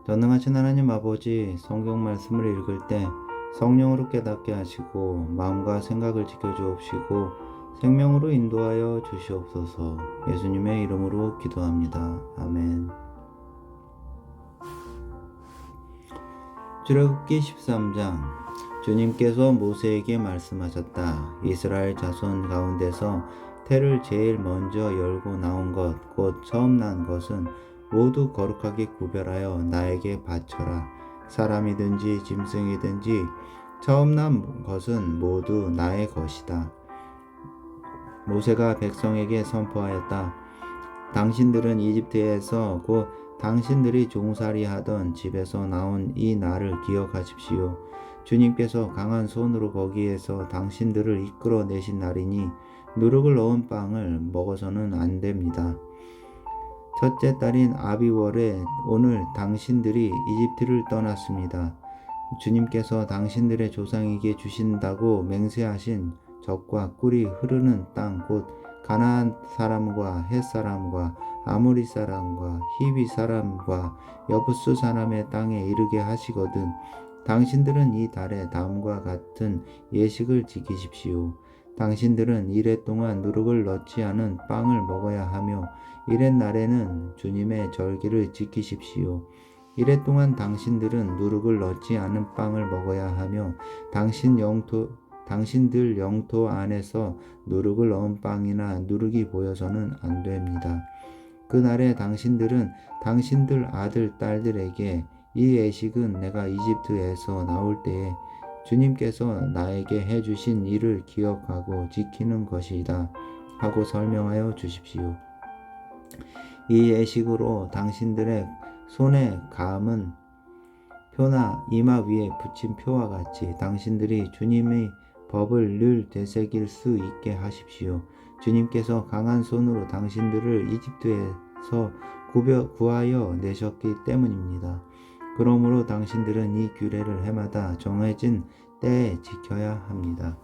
전능하신 하나님 아버지, 성경 말씀을 읽을 때 성령으로 깨닫게 하시고 마음과 생각을 지켜주옵시고 생명으로 인도하여 주시옵소서. 예수님의 이름으로 기도합니다. 아멘. 출애굽기 13장. 주님께서 모세에게 말씀하셨다. 이스라엘 자손 가운데서 태를 제일 먼저 열고 나온 것, 곧 처음 난 것은 모두 거룩하게 구별하여 나에게 바쳐라. 사람이든지 짐승이든지 처음 난 것은 모두 나의 것이다. 모세가 백성에게 선포하였다. 당신들은 이집트에서 곧 당신들이 종살이 하던 집에서 나온 이 날을 기억하십시오. 주님께서 강한 손으로 거기에서 당신들을 이끌어내신 날이니 누룩을 넣은 빵을 먹어서는 안 됩니다. 첫째 달인 아비월에 오늘 당신들이 이집트를 떠났습니다. 주님께서 당신들의 조상에게 주신다고 맹세하신 젖과 꿀이 흐르는 땅 곧 가나안 사람과 헷 사람과 아모리 사람과 히비 사람과 여부스 사람의 땅에 이르게 하시거든 당신들은 이 달에 다음과 같은 예식을 지키십시오. 당신들은 이레 동안 누룩을 넣지 않은 빵을 먹어야 하며 이렛 날에는 주님의 절기를 지키십시오. 이래 동안 당신들은 누룩을 넣지 않은 빵을 먹어야 하며 당신들 영토 안에서 누룩을 넣은 빵이나 누룩이 보여서는 안 됩니다. 그날에 당신들은 당신들 아들 딸들에게 이 예식은 내가 이집트에서 나올 때에 주님께서 나에게 해주신 일을 기억하고 지키는 것이다 하고 설명하여 주십시오. 이 예식으로 당신들의 손에 감은 표나 이마 위에 붙인 표와 같이 당신들이 주님의 법을 늘 되새길 수 있게 하십시오. 주님께서 강한 손으로 당신들을 이집트에서 구하여 내셨기 때문입니다. 그러므로 당신들은 이 규례를 해마다 정해진 때에 지켜야 합니다.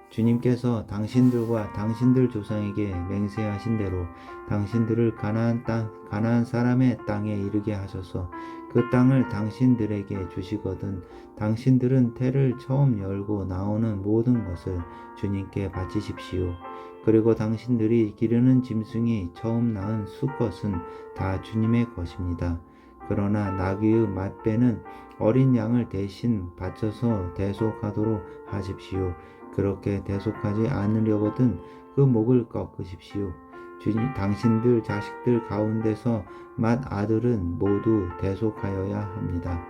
주님께서 당신들과 당신들 조상에게 맹세하신 대로 당신들을 가나안 사람의 땅에 이르게 하셔서 그 땅을 당신들에게 주시거든 당신들은 태를 처음 열고 나오는 모든 것을 주님께 바치십시오. 그리고 당신들이 기르는 짐승이 처음 낳은 수컷은 다 주님의 것입니다. 그러나 나귀의 맏배는 어린 양을 대신 바쳐서 대속하도록 하십시오. 그렇게 대속하지 않으려거든 그 목을 꺾으십시오. 당신들 자식들 가운데서 맏아들은 모두 대속하여야 합니다.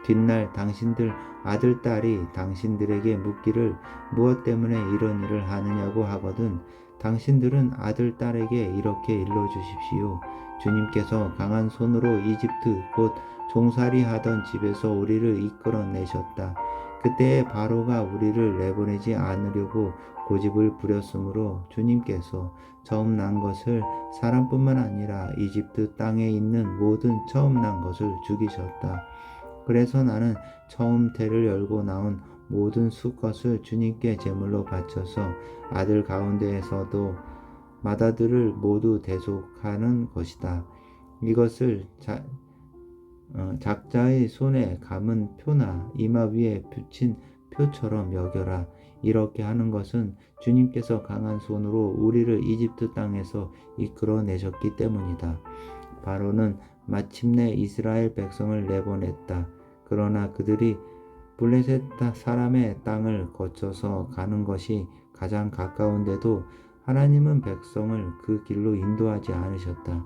뒷날 당신들 아들 딸이 당신들에게 묻기를 무엇 때문에 이런 일을 하느냐고 하거든 당신들은 아들 딸에게 이렇게 일러주십시오. 주님께서 강한 손으로 이집트 곧 종살이 하던 집에서 우리를 이끌어내셨다. 그때에 바로가 우리를 내보내지 않으려고 고집을 부렸으므로 주님께서 처음 난 것을 사람뿐만 아니라 이집트 땅에 있는 모든 처음 난 것을 죽이셨다. 그래서 나는 처음 태를 열고 나온 모든 수컷을 주님께 제물로 바쳐서 아들 가운데에서도 맏아들을 모두 대속하는 것이다. 이것을 작자의 손에 감은 표나 이마 위에 붙인 표처럼 여겨라. 이렇게 하는 것은 주님께서 강한 손으로 우리를 이집트 땅에서 이끌어내셨기 때문이다. 바로는 마침내 이스라엘 백성을 내보냈다. 그러나 그들이 블레셋 사람의 땅을 거쳐서 가는 것이 가장 가까운데도 하나님은 백성을 그 길로 인도하지 않으셨다.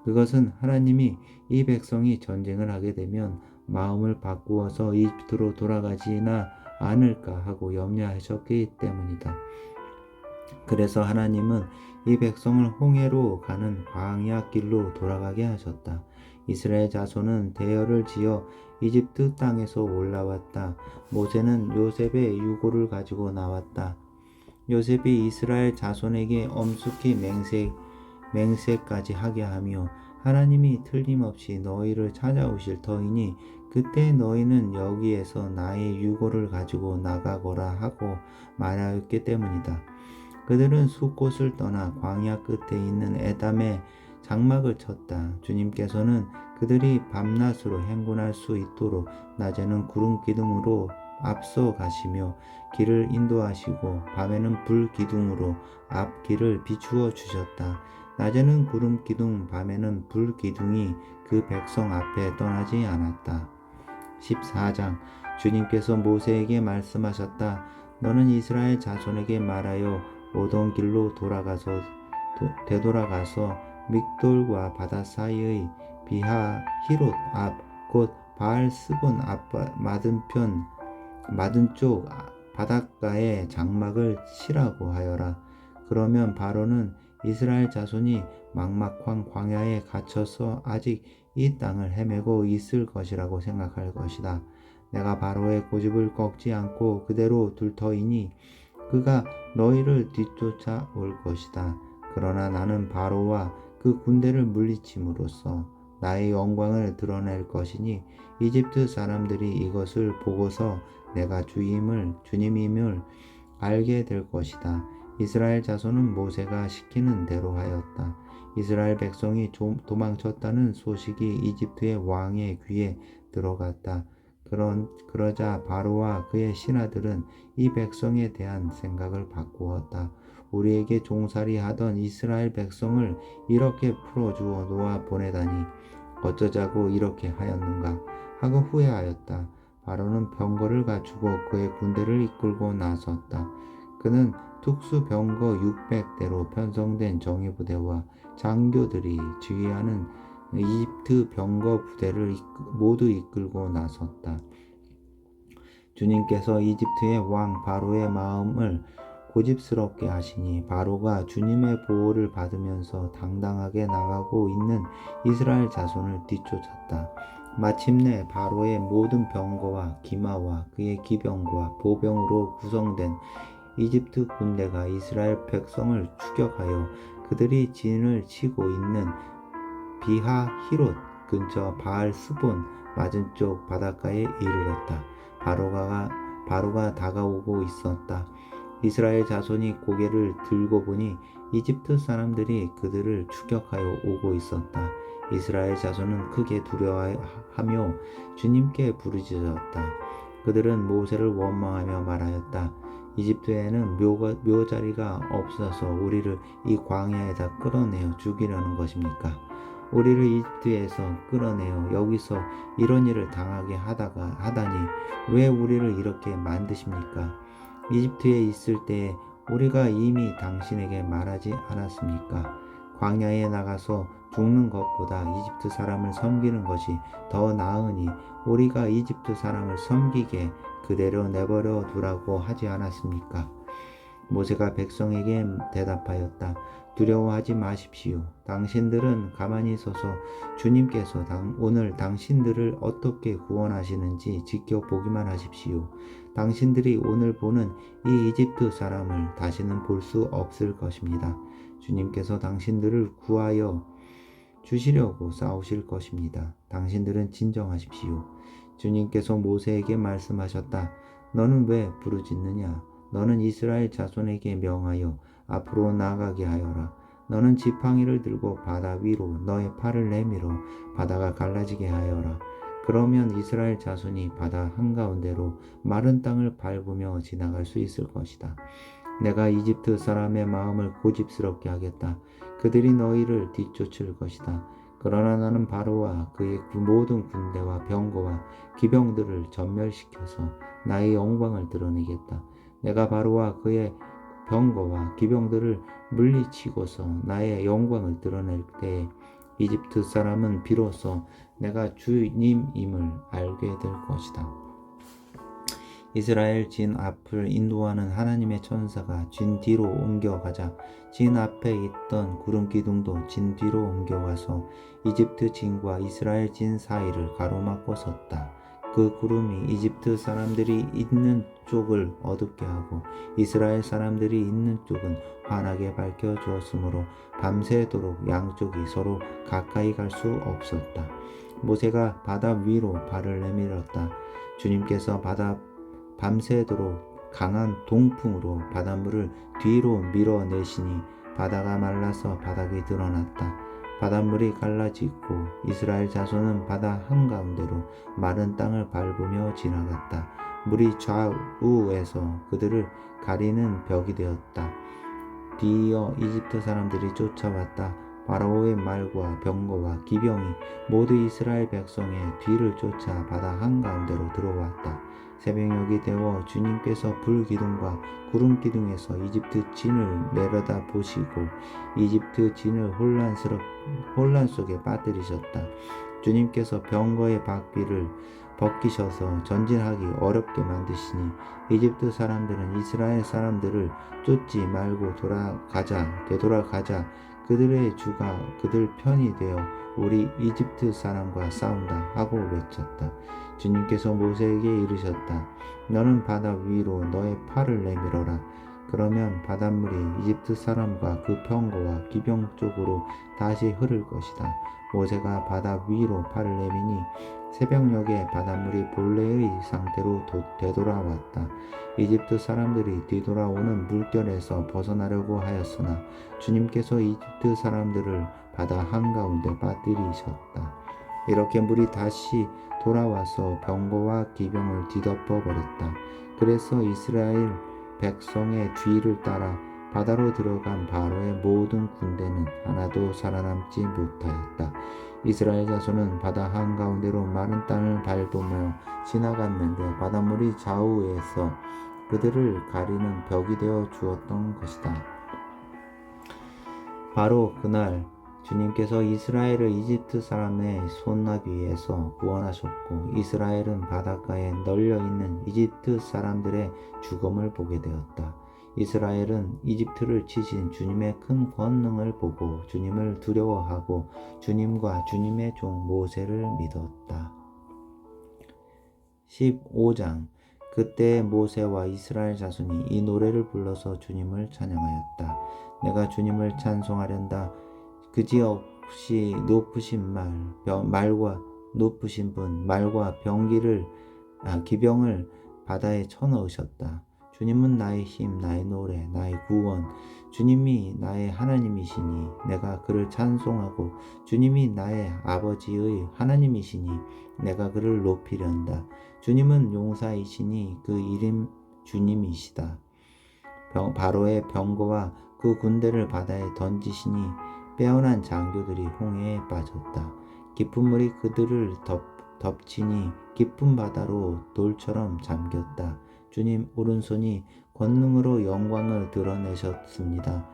그것은 하나님이 이 백성이 전쟁을 하게 되면 마음을 바꾸어서 이집트로 돌아가지나 않을까 하고 염려하셨기 때문이다. 그래서 하나님은 이 백성을 홍해로 가는 광야 길로 돌아가게 하셨다. 이스라엘 자손은 대열을 지어 이집트 땅에서 올라왔다. 모세는 요셉의 유고를 가지고 나왔다. 요셉이 이스라엘 자손에게 엄숙히 맹세까지 하게 하며 하나님이 틀림없이 너희를 찾아오실 터이니 그때 너희는 여기에서 나의 유고를 가지고 나가거라 하고 말하였기 때문이다. 그들은 숫곳을 떠나 광야 끝에 있는 에담에 장막을 쳤다. 주님께서는 그들이 밤낮으로 행군할 수 있도록 낮에는 구름 기둥으로 앞서 가시며 길을 인도하시고 밤에는 불 기둥으로 앞길을 비추어 주셨다. 낮에는 구름 기둥, 밤에는 불 기둥이 그 백성 앞에 떠나지 않았다. 14장. 주님께서 모세에게 말씀하셨다. 너는 이스라엘 자손에게 말하여 오던 길로 되돌아가서 믹돌과 바다 사이의 비하 히롯 앞 곧 바알 스본 앞 맞은 쪽 바닷가에 장막을 치라고 하여라. 그러면 바로는 이스라엘 자손이 막막한 광야에 갇혀서 아직 이 땅을 헤매고 있을 것이라고 생각할 것이다. 내가 바로의 고집을 꺾지 않고 그대로 둘 터이니 그가 너희를 뒤쫓아 올 것이다. 그러나 나는 바로와 그 군대를 물리침으로써 나의 영광을 드러낼 것이니 이집트 사람들이 이것을 보고서 내가 주님임을 알게 될 것이다. 이스라엘 자손은 모세가 시키는 대로 하였다. 이스라엘 백성이 도망쳤다는 소식이 이집트의 왕의 귀에 들어갔다. 그러자 바로와 그의 신하들은 이 백성에 대한 생각을 바꾸었다. 우리에게 종살이 하던 이스라엘 백성을 이렇게 풀어주어 놓아 보내다니 어쩌자고 이렇게 하였는가 하고 후회하였다. 바로는 병거를 갖추고 그의 군대를 이끌고 나섰다. 그는 특수 병거 600대로 편성된 정예부대와 장교들이 지휘하는 이집트 병거 부대를 모두 이끌고 나섰다. 주님께서 이집트의 왕 바로의 마음을 고집스럽게 하시니 바로가 주님의 보호를 받으면서 당당하게 나가고 있는 이스라엘 자손을 뒤쫓았다. 마침내 바로의 모든 병거와 기마와 그의 기병과 보병으로 구성된 이집트 군대가 이스라엘 백성을 추격하여 그들이 진을 치고 있는 비하 히롯 근처 바알 스본 맞은쪽 바닷가에 이르렀다. 바로가 다가오고 있었다. 이스라엘 자손이 고개를 들고 보니 이집트 사람들이 그들을 추격하여 오고 있었다. 이스라엘 자손은 크게 두려워하며 주님께 부르짖었다. 그들은 모세를 원망하며 말하였다. 이집트에는 묘자리가 없어서 우리를 이 광야에다 끌어내어 죽이려는 것입니까? 우리를 이집트에서 끌어내어 여기서 이런 일을 당하게 하다니 왜 우리를 이렇게 만드십니까? 이집트에 있을 때에 우리가 이미 당신에게 말하지 않았습니까? 광야에 나가서 죽는 것보다 이집트 사람을 섬기는 것이 더 나으니 우리가 이집트 사람을 섬기게 그대로 내버려 두라고 하지 않았습니까? 모세가 백성에게 대답하였다. 두려워하지 마십시오. 당신들은 가만히 서서 주님께서 오늘 당신들을 어떻게 구원하시는지 지켜보기만 하십시오. 당신들이 오늘 보는 이 이집트 사람을 다시는 볼 수 없을 것입니다. 주님께서 당신들을 구하여 주시려고 싸우실 것입니다. 당신들은 진정하십시오. 주님께서 모세에게 말씀하셨다. 너는 왜 부르짖느냐? 너는 이스라엘 자손에게 명하여 앞으로 나가게 하여라. 너는 지팡이를 들고 바다 위로 너의 팔을 내밀어 바다가 갈라지게 하여라. 그러면 이스라엘 자손이 바다 한가운데로 마른 땅을 밟으며 지나갈 수 있을 것이다. 내가 이집트 사람의 마음을 고집스럽게 하겠다. 그들이 너희를 뒤쫓을 것이다. 그러나 나는 바로와 그의 모든 군대와 병거와 기병들을 전멸시켜서 나의 영광을 드러내겠다. 내가 바로와 그의 병거와 기병들을 물리치고서 나의 영광을 드러낼 때에 이집트 사람은 비로소 내가 주님임을 알게 될 것이다. 이스라엘 진 앞을 인도하는 하나님의 천사가 진 뒤로 옮겨가자 진 앞에 있던 구름 기둥도 진 뒤로 옮겨가서 이집트 진과 이스라엘 진 사이를 가로막고 섰다. 그 구름이 이집트 사람들이 있는 쪽을 어둡게 하고 이스라엘 사람들이 있는 쪽은 환하게 밝혀 주었으므로 밤새도록 양쪽이 서로 가까이 갈 수 없었다. 모세가 바다 위로 발을 내밀었다. 주님께서 밤새도록 강한 동풍으로 바닷물을 뒤로 밀어내시니 바다가 말라서 바닥이 드러났다. 바닷물이 갈라지고 이스라엘 자손은 바다 한가운데로 마른 땅을 밟으며 지나갔다. 물이 좌우에서 그들을 가리는 벽이 되었다. 뒤이어 이집트 사람들이 쫓아왔다. 바로의 말과 병거와 기병이 모두 이스라엘 백성의 뒤를 쫓아 바다 한가운데로 들어왔다. 새벽녘이 되어 주님께서 불기둥과 구름기둥에서 이집트 진을 내려다 보시고 이집트 진을 혼란 속에 빠뜨리셨다. 주님께서 병거의 박비를 벗기셔서 전진하기 어렵게 만드시니 이집트 사람들은 이스라엘 사람들을 쫓지 말고 되돌아가자. 그들의 주가 그들 편이 되어 우리 이집트 사람과 싸운다 하고 외쳤다. 주님께서 모세에게 이르셨다. 너는 바다 위로 너의 팔을 내밀어라. 그러면 바닷물이 이집트 사람과 그 병거와 기병 쪽으로 다시 흐를 것이다. 모세가 바다 위로 팔을 내미니 새벽녘에 바닷물이 본래의 상태로 되돌아왔다. 이집트 사람들이 뒤돌아오는 물결에서 벗어나려고 하였으나 주님께서 이집트 사람들을 바다 한가운데 빠뜨리셨다. 이렇게 물이 다시 돌아와서 병거와 기병을 뒤덮어 버렸다. 그래서 이스라엘 백성의 뒤를 따라 바다로 들어간 바로의 모든 군대는 하나도 살아남지 못하였다. 이스라엘 자손은 바다 한가운데로 마른 땅을 밟으며 지나갔는데 바닷물이 좌우에서 그들을 가리는 벽이 되어 주었던 것이다. 바로 그날 주님께서 이스라엘을 이집트 사람의 손나귀에서 구원하셨고 이스라엘은 바닷가에 널려있는 이집트 사람들의 죽음을 보게 되었다. 이스라엘은 이집트를 치신 주님의 큰 권능을 보고 주님을 두려워하고 주님과 주님의 종 모세를 믿었다. 15장 그때 모세와 이스라엘 자손이 이 노래를 불러서 주님을 찬양하였다. 내가 주님을 찬송하련다. 그지없이 높으신 말과 높으신 분, 말과 기병을 바다에 쳐넣으셨다. 주님은 나의 힘, 나의 노래, 나의 구원. 주님이 나의 하나님이시니 내가 그를 찬송하고 주님이 나의 아버지의 하나님이시니 내가 그를 높이련다. 주님은 용사이시니 그 이름 주님이시다. 바로의 병거와 그 군대를 바다에 던지시니 빼어난 장교들이 홍해에 빠졌다. 깊은 물이 그들을 덮치니 깊은 바다로 돌처럼 잠겼다. 주님 오른손이 권능으로 영광을 드러내셨습니다.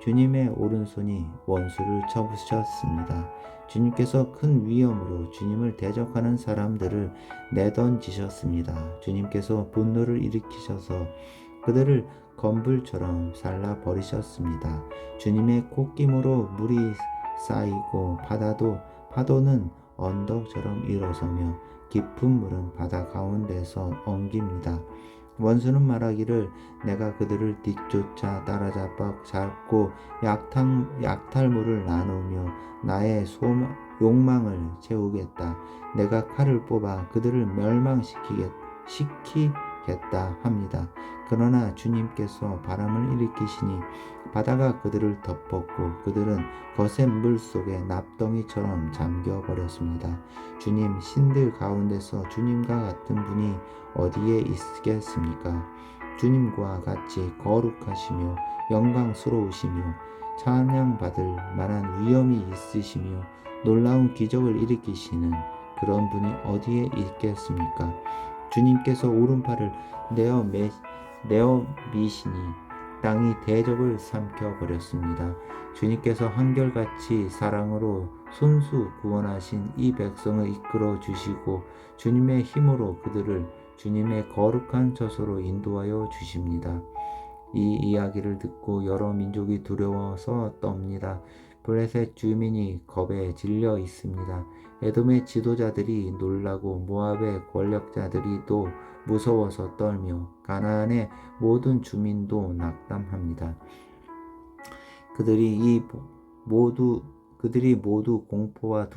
주님의 오른손이 원수를 쳐부셨습니다. 주님께서 큰 위엄으로 주님을 대적하는 사람들을 내던지셨습니다. 주님께서 분노를 일으키셔서 그들을 건불처럼 잘라버리셨습니다. 주님의 콧김으로 물이 쌓이고 파도는 언덕처럼 일어서며 깊은 물은 바다 가운데서 엉깁니다. 원수는 말하기를 내가 그들을 뒤쫓아 따라잡고 약탈물을 나누며 나의 욕망을 채우겠다. 내가 칼을 뽑아 그들을 멸망시키겠다 합니다. 그러나 주님께서 바람을 일으키시니 바다가 그들을 덮었고 그들은 거센 물 속에 납덩이처럼 잠겨버렸습니다. 주님 신들 가운데서 주님과 같은 분이 어디에 있겠습니까? 주님과 같이 거룩하시며 영광스러우시며 찬양받을 만한 위엄이 있으시며 놀라운 기적을 일으키시는 그런 분이 어디에 있겠습니까? 주님께서 오른팔을 내어 미시니 땅이 대적을 삼켜버렸습니다. 주님께서 한결같이 사랑으로 손수 구원하신 이 백성을 이끌어 주시고 주님의 힘으로 그들을 주님의 거룩한 처소로 인도하여 주십니다. 이 이야기를 듣고 여러 민족이 두려워서 떱니다. 블레셋 주민이 겁에 질려 있습니다. 에돔의 지도자들이 놀라고 모압의 권력자들이 또 무서워서 떨며 가나안의 모든 주민도 낙담합니다. 그들이 모두 공포와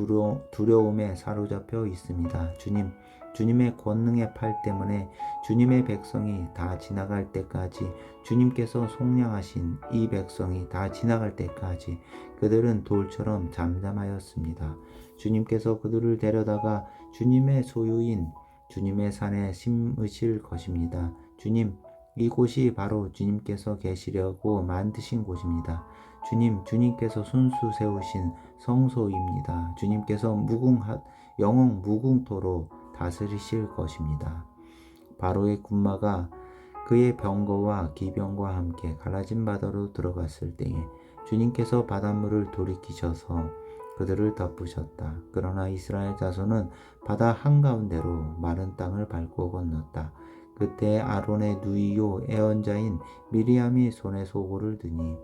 두려움에 사로잡혀 있습니다. 주님, 주님의 권능의 팔 때문에 주님의 백성이 다 지나갈 때까지, 주님께서 속량하신 이 백성이 다 지나갈 때까지 그들은 돌처럼 잠잠하였습니다. 주님께서 그들을 데려다가 주님의 소유인 주님의 산에 심으실 것입니다. 이곳이 바로 주님께서 계시려고 만드신 곳입니다. 주님께서 손수 세우신 성소입니다. 주님께서 영원 무궁토로 다스리실 것입니다. 바로의 군마가 그의 병거와 기병과 함께 갈라진 바다로 들어갔을 때에 주님께서 바닷물을 돌이키셔서 그들을 덮으셨다. 그러나 이스라엘 자손은 바다 한가운데로 마른 땅을 밟고 건넜다. 그때 아론의 누이요 애언자인 미리암이 손에 소고를 드니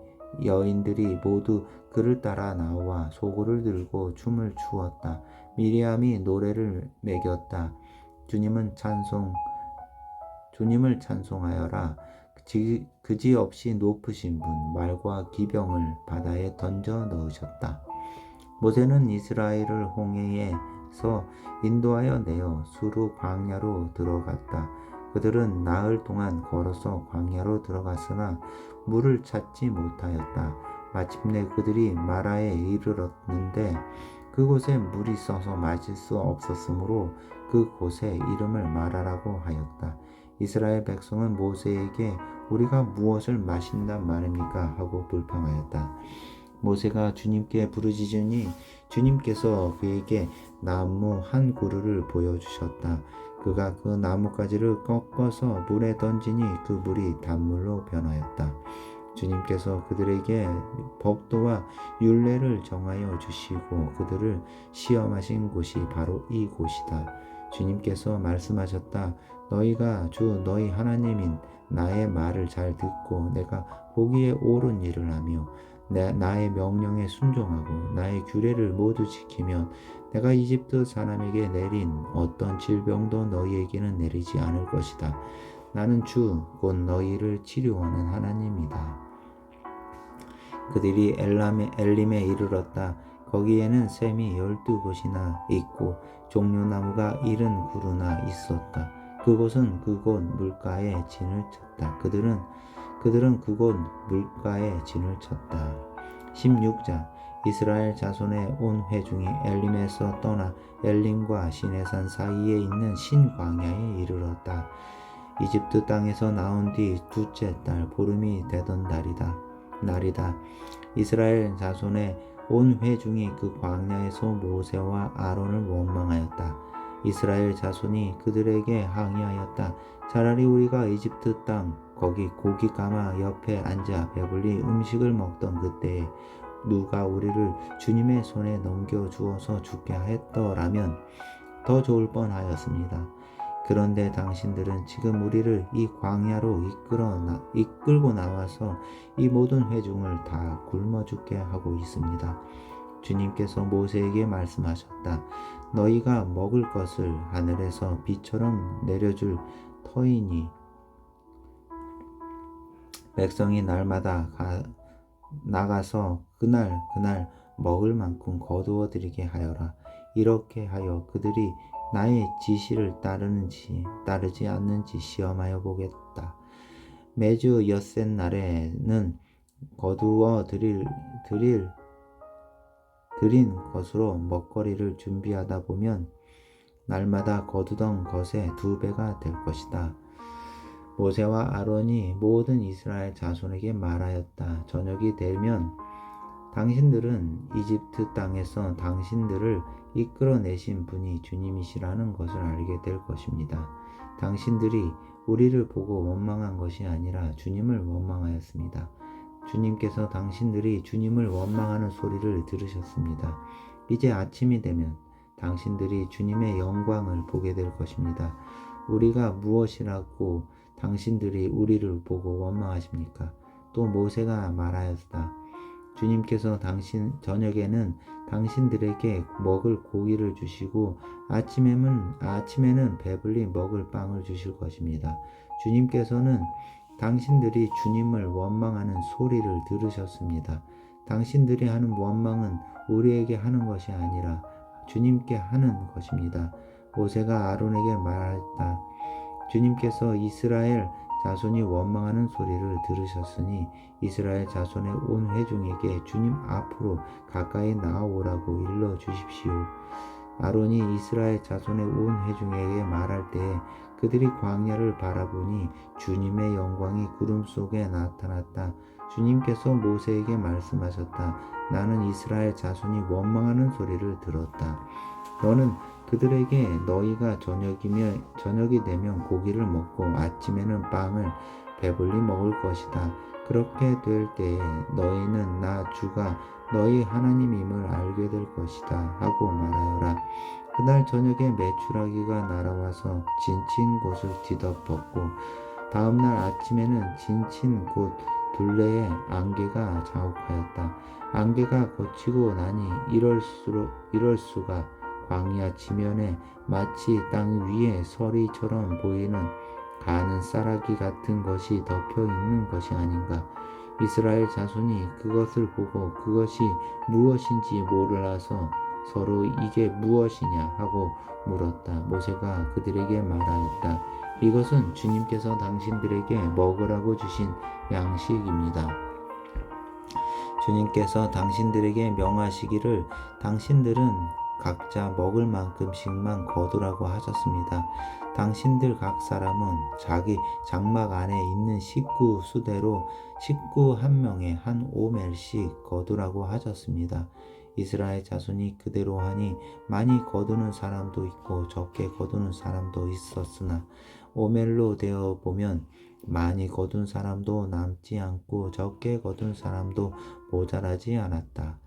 여인들이 모두 그를 따라 나와 소고를 들고 춤을 추었다. 미리암이 노래를 매겼다. 주님을 찬송하여라. 그지없이 높으신 분, 말과 기병을 바다에 던져 넣으셨다. 모세는 이스라엘을 홍해에서 인도하여 내어 수르 광야로 들어갔다. 그들은 나흘 동안 걸어서 광야로 들어갔으나 물을 찾지 못하였다. 마침내 그들이 마라에 이르렀는데 그곳에 물이 써서 마실 수 없었으므로 그곳의 이름을 마라라고 하였다. 이스라엘 백성은 모세에게 우리가 무엇을 마신단 말입니까? 하고 불평하였다. 모세가 주님께 부르짖으니 주님께서 그에게 나무 한 그루를 보여주셨다. 그가 그 나뭇가지를 꺾어서 물에 던지니 그 물이 단물로 변하였다. 주님께서 그들에게 법도와 율례를 정하여 주시고 그들을 시험하신 곳이 바로 이 곳이다. 주님께서 말씀하셨다. 너희가 주 너희 하나님인 나의 말을 잘 듣고 내가 보기에 옳은 일을 하며 나의 명령에 순종하고 나의 규례를 모두 지키면 내가 이집트 사람에게 내린 어떤 질병도 너희에게는 내리지 않을 것이다. 나는 주 곧 너희를 치료하는 하나님이다. 그들이 엘림에 이르렀다. 거기에는 샘이 12곳이나 있고 종려나무가 70그루나 있었다. 그곳은 그곳 물가에 진을 쳤다. 그들은 그곳 물가에 진을 쳤다. 16장 이스라엘 자손의 온 회중이 엘림에서 떠나 엘림과 시내산 사이에 있는 신광야에 이르렀다. 이집트 땅에서 나온 뒤 둘째 달 보름이 되던 날이다. 이스라엘 자손의 온 회중이 그 광야에서 모세와 아론을 원망하였다. 이스라엘 자손이 그들에게 항의하였다. 차라리 우리가 이집트 땅 거기 고기 가마 옆에 앉아 배불리 음식을 먹던 그때에 누가 우리를 주님의 손에 넘겨주어서 죽게 했더라면 더 좋을 뻔하였습니다. 그런데 당신들은 지금 우리를 이 광야로 이끌고 나와서 이 모든 회중을 다 굶어 죽게 하고 있습니다. 주님께서 모세에게 말씀하셨다. 너희가 먹을 것을 하늘에서 비처럼 내려줄 터이니 백성이 날마다 나가서 그날 먹을 만큼 거두어 들이게 하여라. 이렇게 하여 그들이 나의 지시를 따르지 않는지 시험하여 보겠다. 매주 엿새 날에는 거두어 드린 것으로 먹거리를 준비하다 보면 날마다 거두던 것의 2배가 될 것이다. 모세와 아론이 모든 이스라엘 자손에게 말하였다. 저녁이 되면 당신들은 이집트 땅에서 당신들을 이끌어내신 분이 주님이시라는 것을 알게 될 것입니다. 당신들이 우리를 보고 원망한 것이 아니라 주님을 원망하였습니다. 주님께서 당신들이 주님을 원망하는 소리를 들으셨습니다. 이제 아침이 되면 당신들이 주님의 영광을 보게 될 것입니다. 우리가 무엇이라고 당신들이 우리를 보고 원망하십니까? 또 모세가 말하였다. 주님께서 저녁에는 당신들에게 먹을 고기를 주시고 아침에는 배불리 먹을 빵을 주실 것입니다. 주님께서는 당신들이 주님을 원망하는 소리를 들으셨습니다. 당신들이 하는 원망은 우리에게 하는 것이 아니라 주님께 하는 것입니다. 모세가 아론에게 말하였다. 주님께서 이스라엘 자손이 원망하는 소리를 들으셨으니 이스라엘 자손의 온 회중에게 주님 앞으로 가까이 나아오라고 일러 주십시오. 아론이 이스라엘 자손의 온 회중에게 말할 때에 그들이 광야를 바라보니 주님의 영광이 구름 속에 나타났다. 주님께서 모세에게 말씀하셨다. 나는 이스라엘 자손이 원망하는 소리를 들었다. 너는 그들에게 너희가 저녁이 되면 고기를 먹고 아침에는 빵을 배불리 먹을 것이다. 그렇게 될 때에 너희는 나 주가 너희 하나님임을 알게 될 것이다 하고 말하여라. 그날 저녁에 메추라기가 날아와서 진친 곳을 뒤덮었고 다음 날 아침에는 진친 곳 둘레에 안개가 자욱하였다. 안개가 걷히고 나니 이럴 수가 광야 지면에 마치 땅 위에 서리처럼 보이는 가는 쌀아기 같은 것이 덮여 있는 것이 아닌가. 이스라엘 자손이 그것을 보고 그것이 무엇인지 몰라서 서로 이게 무엇이냐 하고 물었다. 모세가 그들에게 말하였다. 이것은 주님께서 당신들에게 먹으라고 주신 양식입니다. 주님께서 당신들에게 명하시기를 당신들은 각자 먹을 만큼씩만 거두라고 하셨습니다. 당신들 각 사람은 자기 장막 안에 있는 식구 수대로 식구 한 명에 한 오멜씩 거두라고 하셨습니다. 이스라엘 자손이 그대로 하니 많이 거두는 사람도 있고 적게 거두는 사람도 있었으나 오멜로 되어 보면 많이 거둔 사람도 남지 않고 적게 거둔 사람도 모자라지 않았다.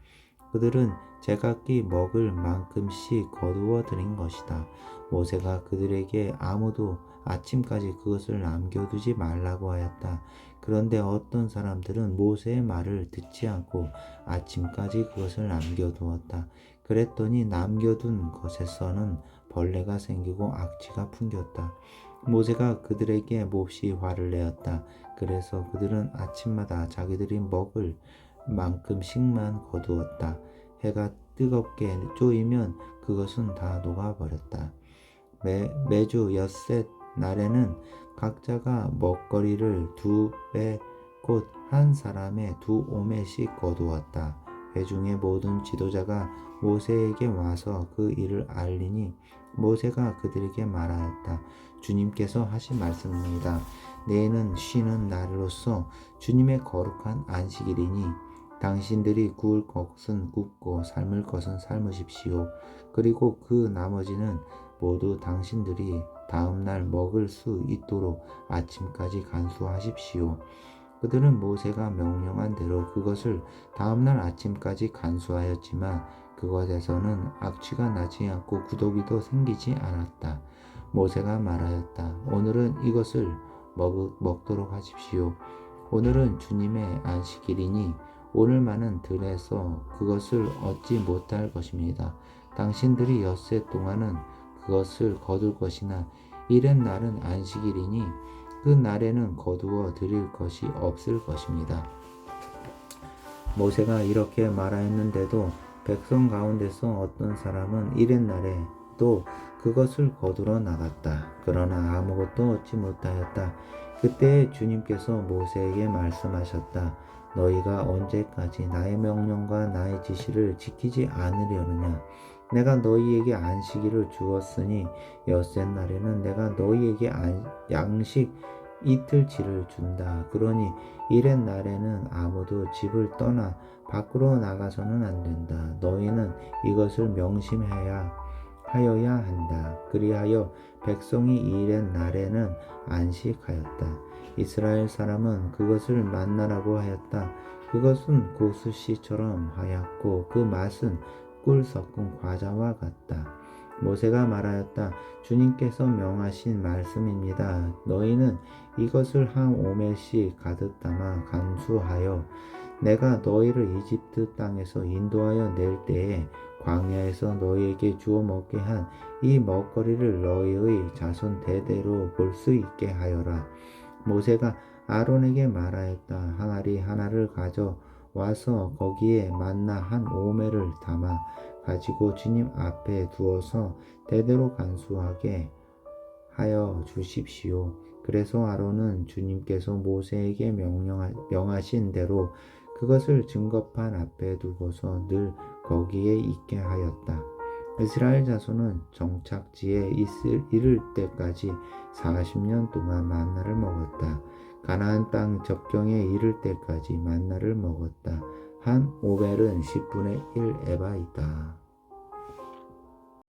그들은 제각기 먹을 만큼씩 거두어 드린 것이다. 모세가 그들에게 아무도 아침까지 그것을 남겨두지 말라고 하였다. 그런데 어떤 사람들은 모세의 말을 듣지 않고 아침까지 그것을 남겨두었다. 그랬더니 남겨둔 것에서는 벌레가 생기고 악취가 풍겼다. 모세가 그들에게 몹시 화를 내었다. 그래서 그들은 아침마다 자기들이 먹을 만큼씩만 거두었다. 해가 뜨겁게 쪼이면 그것은 다 녹아버렸다. 매주 엿새 날에는 각자가 먹거리를 2배 곧 한 사람의 2오멜씩 거두었다. 회중의 모든 지도자가 모세에게 와서 그 일을 알리니 모세가 그들에게 말하였다. 주님께서 하신 말씀입니다. 내일은 쉬는 날로서 주님의 거룩한 안식일이니 당신들이 구울 것은 굽고 삶을 것은 삶으십시오. 그리고 그 나머지는 모두 당신들이 다음 날 먹을 수 있도록 아침까지 간수하십시오. 그들은 모세가 명령한 대로 그것을 다음 날 아침까지 간수하였지만 그것에서는 악취가 나지 않고 구더기도 생기지 않았다. 모세가 말하였다. 오늘은 이것을 먹도록 하십시오. 오늘은 주님의 안식일이니 오늘만은 들에서 그것을 얻지 못할 것입니다. 당신들이 엿새 동안은 그것을 거둘 것이나 이른 날은 안식일이니 그 날에는 거두어 드릴 것이 없을 것입니다. 모세가 이렇게 말하였는데도 백성 가운데서 어떤 사람은 이른 날에 또 그것을 거두러 나갔다. 그러나 아무것도 얻지 못하였다. 그때 주님께서 모세에게 말씀하셨다. 너희가 언제까지 나의 명령과 나의 지시를 지키지 않으려느냐? 내가 너희에게 안식일을 주었으니 엿새 날에는 내가 너희에게 양식 이틀치를 준다. 그러니 이른 날에는 아무도 집을 떠나 밖으로 나가서는 안 된다. 너희는 이것을 명심하여야 한다. 그리하여 백성이 이른 날에는 안식하였다. 이스라엘 사람은 그것을 만나라고 하였다. 그것은 고수씨처럼 하얗고 그 맛은 꿀 섞은 과자와 같다. 모세가 말하였다. 주님께서 명하신 말씀입니다. 너희는 이것을 한 오멜씩 가득 담아 간수하여 내가 너희를 이집트 땅에서 인도하여 낼 때에 광야에서 너희에게 주어 먹게 한 이 먹거리를 너희의 자손 대대로 볼 수 있게 하여라. 모세가 아론에게 말하였다. 항아리 하나를 가져 와서 거기에 만나 한 오멜을 담아 가지고 주님 앞에 두어서 대대로 간수하게 하여 주십시오. 그래서 아론은 주님께서 모세에게 명하신 대로 그것을 증거판 앞에 두고서 늘 거기에 있게 하였다. 이스라엘 자손은 정착지에 이를 때까지 40년 동안 만나를 먹었다. 가나안 땅 접경에 이를 때까지 만나를 먹었다. 한 오벨은 10분의 1 에바이다.